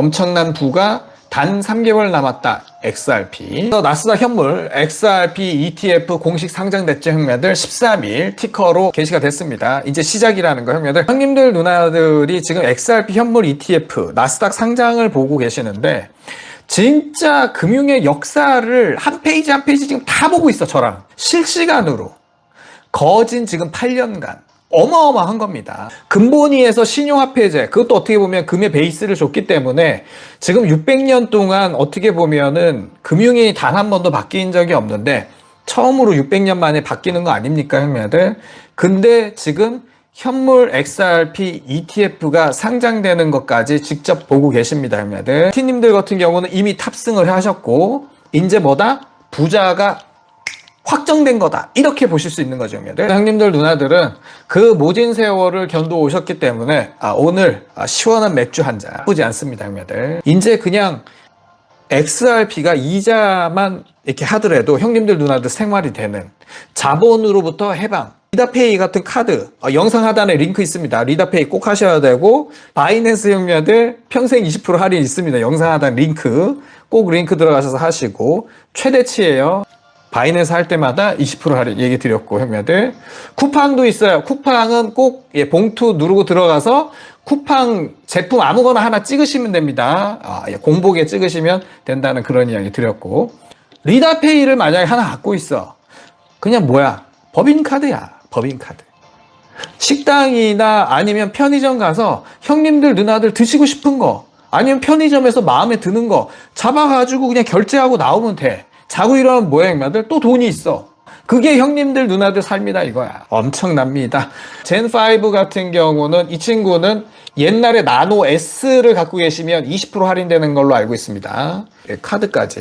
엄청난 부가 단 3개월 남았다. XRP. 나스닥 현물 XRP ETF 공식 상장됐죠, 형님들. 13일 티커로 게시가 됐습니다. 이제 시작이라는 거, 형님들. 형님들, 누나들이 지금 XRP 현물 ETF 나스닥 상장을 보고 계시는데 진짜 금융의 역사를 한 페이지 한 페이지 지금 다 보고 있어, 저랑. 실시간으로. 거진 지금 8년간. 어마어마한 겁니다. 금본위에서 신용화폐제, 그것도 어떻게 보면 금의 베이스를 줬기 때문에 지금 600년 동안 어떻게 보면은 금융이 단 한 번도 바뀐 적이 없는데 처음으로 600년 만에 바뀌는 거 아닙니까, 형님들? 근데 지금 현물 XRP ETF가 상장되는 것까지 직접 보고 계십니다, 형님들. 티님들 같은 경우는 이미 탑승을 하셨고 이제 뭐다? 부자가 확정된 거다, 이렇게 보실 수 있는 거죠, 형님들. 형님들, 누나들은 그 모진 세월을 견뎌 오셨기 때문에 오늘 시원한 맥주 한 잔 나쁘지 않습니다, 형님들. 이제 그냥 XRP가 이자만 이렇게 하더라도 형님들, 누나들 생활이 되는 자본으로부터 해방. 리다페이 같은 카드, 영상 하단에 링크 있습니다. 리다페이 꼭 하셔야 되고, 바이낸스 형님들 평생 20% 할인 있습니다. 영상 하단 링크 꼭 링크 들어가셔서 하시고, 최대치예요. 바이낸스 할 때마다 20% 할인 얘기 드렸고, 형님들. 쿠팡도 있어요. 쿠팡은 꼭 봉투 누르고 들어가서 쿠팡 제품 아무거나 하나 찍으시면 됩니다. 공복에 찍으시면 된다는 그런 이야기 드렸고, 리다페이를 만약에 하나 갖고 있어. 그냥 뭐야? 법인카드야. 법인카드. 식당이나 아니면 편의점 가서 형님들, 누나들 드시고 싶은 거, 아니면 편의점에서 마음에 드는 거 잡아가지고 그냥 결제하고 나오면 돼. 자고 일어나면 뭐야, 형님들? 또 돈이 있어. 그게 형님들, 누나들 삶이다, 이거야. 엄청납니다. 젠5 같은 경우는 이 친구는 옛날에 나노 S를 갖고 계시면 20% 할인되는 걸로 알고 있습니다. 이 카드까지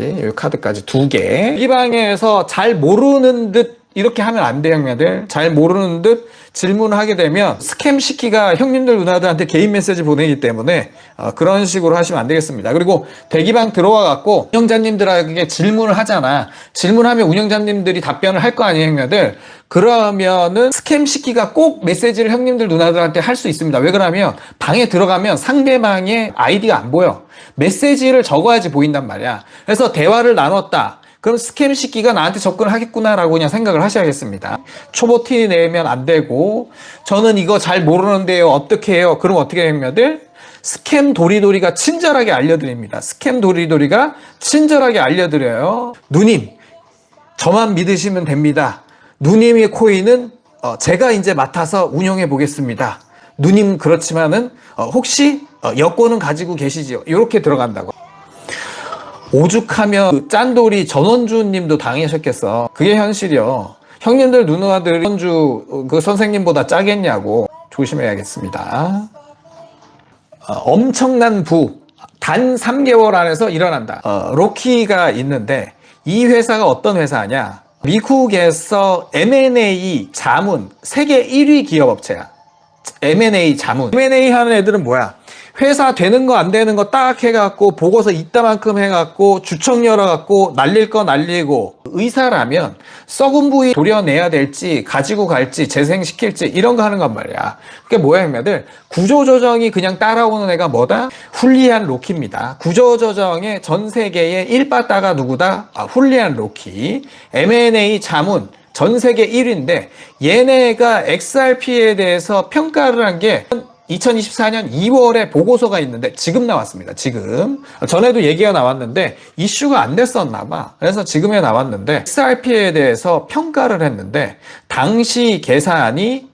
2개. 이 방에서 잘 모르는 듯 이렇게 하면 안 돼요, 형님들. 잘 모르는 듯 질문을 하게 되면 스캠 시키가 형님들, 누나들한테 개인 메시지 보내기 때문에 그런 식으로 하시면 안 되겠습니다. 그리고 대기방 들어와 갖고 운영자님들에게 질문을 하잖아. 질문하면 운영자님들이 답변을 할 거 아니에요, 형님들. 그러면은 스캠 시키가 꼭 메시지를 형님들, 누나들한테 할 수 있습니다. 왜 그러냐면 방에 들어가면 상대방의 아이디가 안 보여. 메시지를 적어야지 보인단 말이야. 그래서 대화를 나눴다. 그럼 스캠 시키가 나한테 접근을 하겠구나라고 그냥 생각을 하셔야겠습니다. 초보 티 내면 안 되고, 저는 이거 잘 모르는데요, 어떻게 해요? 그럼 어떻게 해요, 형님들? 스캠 도리도리가 친절하게 알려드립니다. 스캠 도리도리가 친절하게 알려드려요. 누님, 저만 믿으시면 됩니다. 누님의 코인은 제가 이제 맡아서 운영해 보겠습니다. 누님, 그렇지만은 혹시 여권은 가지고 계시지요? 이렇게 들어간다고. 오죽하면 그 짠돌이 전원주 님도 당하셨겠어. 그게 현실이요. 형님들, 누나들 전원주 그 선생님보다 짜겠냐고. 조심해야겠습니다. 엄청난 부 단 3개월 안에서 일어난다. 로키가 있는데 이 회사가 어떤 회사냐? 미국에서 M&A 자문 세계 1위 기업업체야. M&A 자문. M&A 하는 애들은 뭐야? 회사 되는 거 안 되는 거 딱 해갖고 보고서 이따만큼 해갖고 주청 열어갖고 날릴 거 날리고, 의사라면 썩은 부위 도려내야 될지 가지고 갈지 재생시킬지 이런 거 하는 건 말이야. 그게 뭐야, 형님들? 구조조정이 그냥 따라오는 애가 뭐다? 훌리안 로키입니다. 구조조정의 전 세계의 1빠따가 누구다? 훌리안 로키. M&A 자문 전 세계 1위인데 얘네가 XRP에 대해서 평가를 한 게 2024년 2월에 보고서가 있는데 지금 나왔습니다. 지금. 전에도 얘기가 나왔는데 이슈가 안 됐었나 봐. 그래서 지금에 나왔는데 XRP에 대해서 평가를 했는데 당시 계산이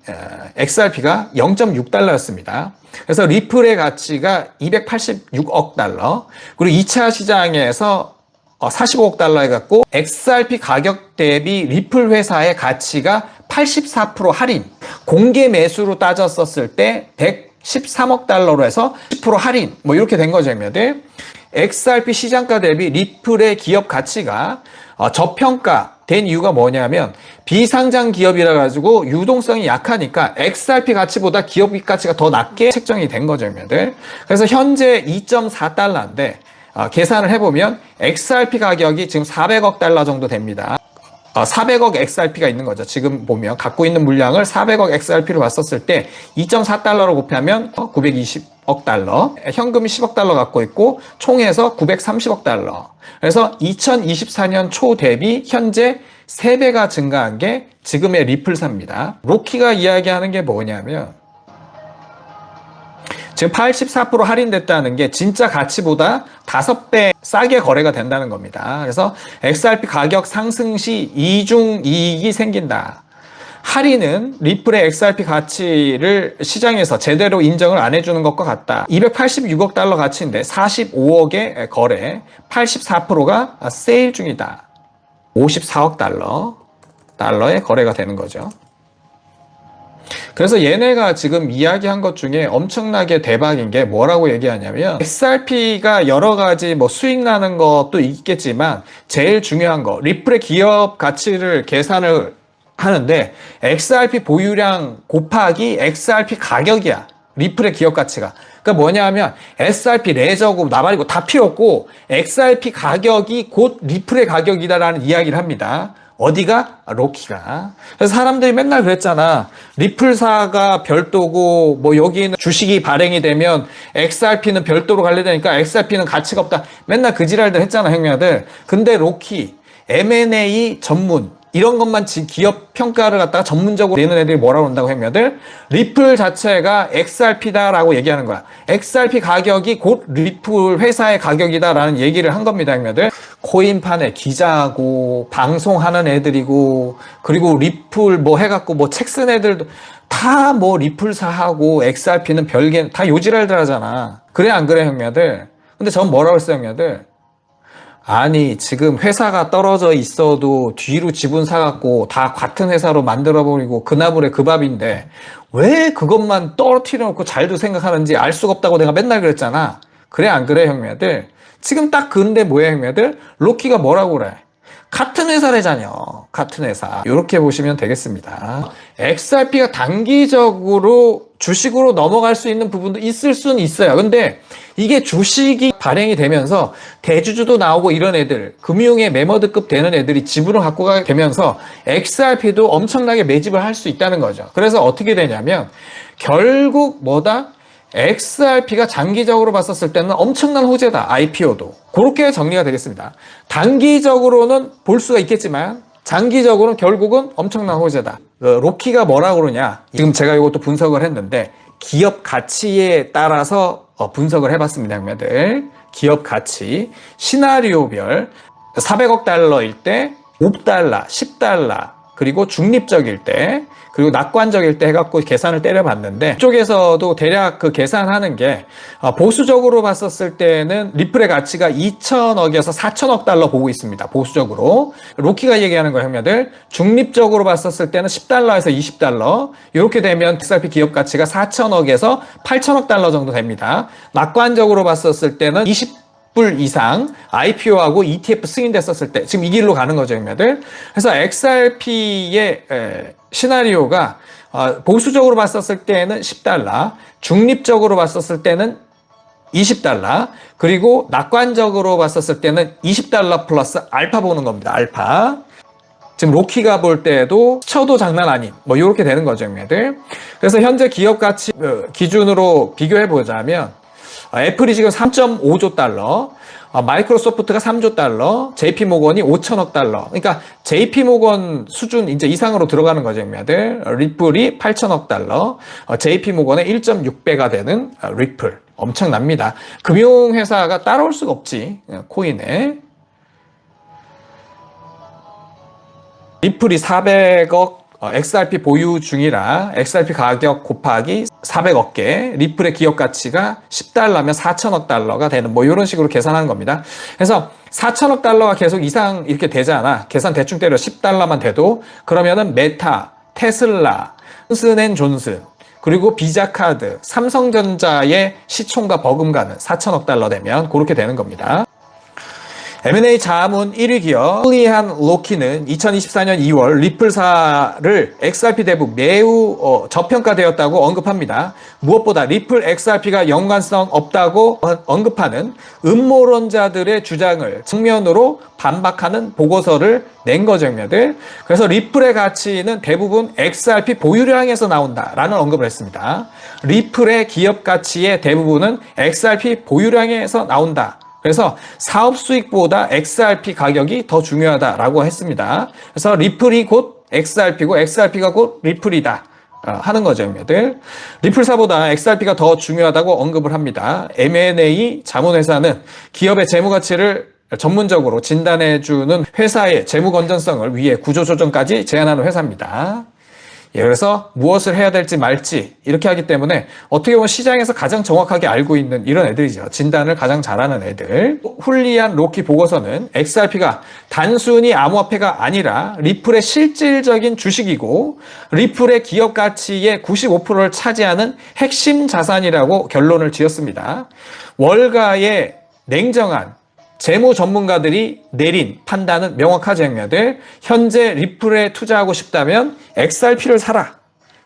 XRP가 0.6달러였습니다. 그래서 리플의 가치가 286억 달러. 그리고 2차 시장에서 45억 달러 해갖고 XRP 가격 대비 리플 회사의 가치가 84% 할인, 공개 매수로 따졌었을 때 113억 달러로 해서 10% 할인, 뭐 이렇게 된 거죠, 형님들. XRP 시장가 대비 리플의 기업 가치가 저평가된 이유가 뭐냐면 비상장 기업이라 가지고 유동성이 약하니까 XRP 가치보다 기업 가치가 더 낮게 책정이 된 거죠, 형님들. 그래서 현재 2.4달러인데 계산을 해보면 XRP 가격이 지금 400억 달러 정도 됩니다. 400억 XRP가 있는 거죠. 지금 보면 갖고 있는 물량을 400억 XRP로 봤었을 때 2.4달러로 곱하면 920억 달러, 현금이 10억 달러 갖고 있고 총해서 930억 달러. 그래서 2024년 초 대비 현재 3배가 증가한 게 지금의 리플사입니다. 로키가 이야기하는 게 뭐냐면 지금 84% 할인됐다는 게 진짜 가치보다 5배 싸게 거래가 된다는 겁니다. 그래서 XRP 가격 상승 시 이중 이익이 생긴다. 할인은 리플의 XRP 가치를 시장에서 제대로 인정을 안 해주는 것과 같다. 286억 달러 가치인데 45억의 거래, 84%가 세일 중이다. 54억 달러의 거래가 되는 거죠. 그래서 얘네가 지금 이야기한 것 중에 엄청나게 대박인 게 뭐라고 얘기하냐면 XRP가 여러 가지 뭐 수익 나는 것도 있겠지만 제일 중요한 거 리플의 기업 가치를 계산을 하는데 XRP 보유량 곱하기 XRP 가격이야. 리플의 기업 가치가. 그러니까 뭐냐 하면 SRP 레저고 나발이고 다 필요 없고 XRP 가격이 곧 리플의 가격이다라는 이야기를 합니다. 어디가? 로키가. 그래서 사람들이 맨날 그랬잖아. 리플사가 별도고 뭐 여기는 주식이 발행이 되면 XRP는 별도로 관리되니까 XRP는 가치가 없다. 맨날 그 지랄들 했잖아, 형님들. 근데 로키, M&A 전문 이런 것만 기업 평가를 갖다가 전문적으로 내는 애들이 뭐라고 한다고 형님들? 리플 자체가 XRP다라고 얘기하는 거야. XRP 가격이 곧 리플 회사의 가격이다라는 얘기를 한 겁니다, 형님들. 코인판에 기자하고 방송하는 애들이고 그리고 리플 뭐 해갖고 뭐 책 쓴 애들도 다 뭐 리플사하고 XRP는 별개 다 요지랄들 하잖아. 그래 안 그래 형님들? 근데 전 뭐라고 했어요 형님들? 아니 지금 회사가 떨어져 있어도 뒤로 지분 사갖고 다 같은 회사로 만들어버리고 그 나물에 그 밥인데 왜 그것만 떨어뜨려 놓고 잘도 생각하는지 알 수가 없다고 내가 맨날 그랬잖아. 그래 안 그래 형님들? 지금 딱 근데 뭐야 형님들? 로키가 뭐라고 그래? 같은 회사래잖여. 같은 회사. 이렇게 보시면 되겠습니다. XRP가 단기적으로 주식으로 넘어갈 수 있는 부분도 있을 수는 있어요. 근데 이게 주식이 발행이 되면서 대주주도 나오고 이런 애들, 금융의 매머드급 되는 애들이 지분을 갖고 가게 되면서 XRP도 엄청나게 매집을 할 수 있다는 거죠. 그래서 어떻게 되냐면 결국 뭐다? XRP가 장기적으로 봤었을 때는 엄청난 호재다. IPO도. 그렇게 정리가 되겠습니다. 단기적으로는 볼 수가 있겠지만 장기적으로는 결국은 엄청난 호재다. 로키가 뭐라고 그러냐. 지금 제가 이것도 분석을 했는데 기업 가치에 따라서 분석을 해봤습니다. 형님들. 기업 가치 시나리오별 400억 달러일 때 5달러, 10달러 그리고 중립적일 때 그리고 낙관적일 때 해갖고 계산을 때려봤는데 이쪽에서도 대략 그 계산하는 게 보수적으로 봤었을 때는 리플의 가치가 2천억에서 4천억 달러 보고 있습니다. 보수적으로. 로키가 얘기하는 거 형님들 중립적으로 봤었을 때는 10달러에서 20달러 이렇게 되면 XRP 기업 가치가 4천억에서 8천억 달러 정도 됩니다. 낙관적으로 봤었을 때는 20불 이상 IPO하고 ETF 승인됐었을 때 지금 이 길로 가는 거죠, 형님들. 그래서 XRP의 시나리오가 보수적으로 봤었을 때는 10달러, 중립적으로 봤었을 때는 20달러, 그리고 낙관적으로 봤었을 때는 20달러 플러스 알파 보는 겁니다. 알파. 지금 로키가 볼 때도 쳐도 장난 아닌 뭐 이렇게 되는 거죠, 형님들. 그래서 현재 기업 가치 기준으로 비교해 보자면 애플이 지금 3.5조 달러, 마이크로소프트가 3조 달러, JP모건이 5천억 달러. 그러니까 JP모건 수준 이제 이상으로 들어가는 거죠, 형님들. 리플이 8천억 달러, JP모건의 1.6배가 되는 리플. 엄청납니다. 금융회사가 따라올 수가 없지, 코인에. 리플이 400억 XRP 보유 중이라 XRP 가격 곱하기 400억 개, 리플의 기업 가치가 10달러면 4천억 달러가 되는 뭐 이런 식으로 계산하는 겁니다. 그래서 4천억 달러가 계속 이상 이렇게 되잖아. 계산 대충 때려 10달러만 돼도 그러면은 메타, 테슬라, 존슨앤존슨 그리고 비자카드, 삼성전자의 시총과 버금가는 4천억 달러 되면 그렇게 되는 겁니다. M&A 자문 1위 기업 훌리한 로키는 2024년 2월 리플사를 XRP 대북 매우 저평가되었다고 언급합니다. 무엇보다 리플 XRP가 연관성 없다고 언급하는 음모론자들의 주장을 측면으로 반박하는 보고서를 낸 거죠, 형님들. 그래서 리플의 가치는 대부분 XRP 보유량에서 나온다라는 언급을 했습니다. 리플의 기업 가치의 대부분은 XRP 보유량에서 나온다. 그래서 사업 수익보다 XRP 가격이 더 중요하다라고 했습니다. 그래서 리플이 곧 XRP고 XRP가 곧 리플이다 하는 거죠, 형님들. 리플사보다 XRP가 더 중요하다고 언급을 합니다. M&A 자문회사는 기업의 재무가치를 전문적으로 진단해주는 회사의 재무 건전성을 위해 구조조정까지 제안하는 회사입니다. 예, 그래서 무엇을 해야 될지 말지 이렇게 하기 때문에 어떻게 보면 시장에서 가장 정확하게 알고 있는 이런 애들이죠. 진단을 가장 잘하는 애들. 훌리한 로키 보고서는 XRP가 단순히 암호화폐가 아니라 리플의 실질적인 주식이고 리플의 기업 가치의 95%를 차지하는 핵심 자산이라고 결론을 지었습니다. 월가의 냉정한 재무 전문가들이 내린 판단은 명확하죠, 형님들. 현재 리플에 투자하고 싶다면 XRP를 사라.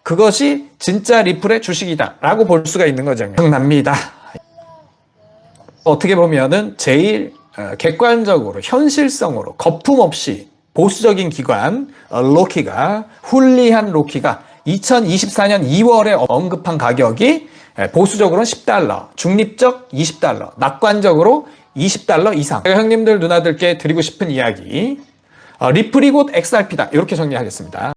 그것이 진짜 리플의 주식이다 라고 볼 수가 있는 거죠. 엄청납니다. 어떻게 보면은 제일 객관적으로 현실성으로 거품 없이 보수적인 기관 로키가 훌리한 로키가 2024년 2월에 언급한 가격이 보수적으로는 $10, 중립적 $20, 낙관적으로 $20 이상. 제가 형님들 누나들께 드리고 싶은 이야기, 리플이 곧 XRP다 이렇게 정리하겠습니다.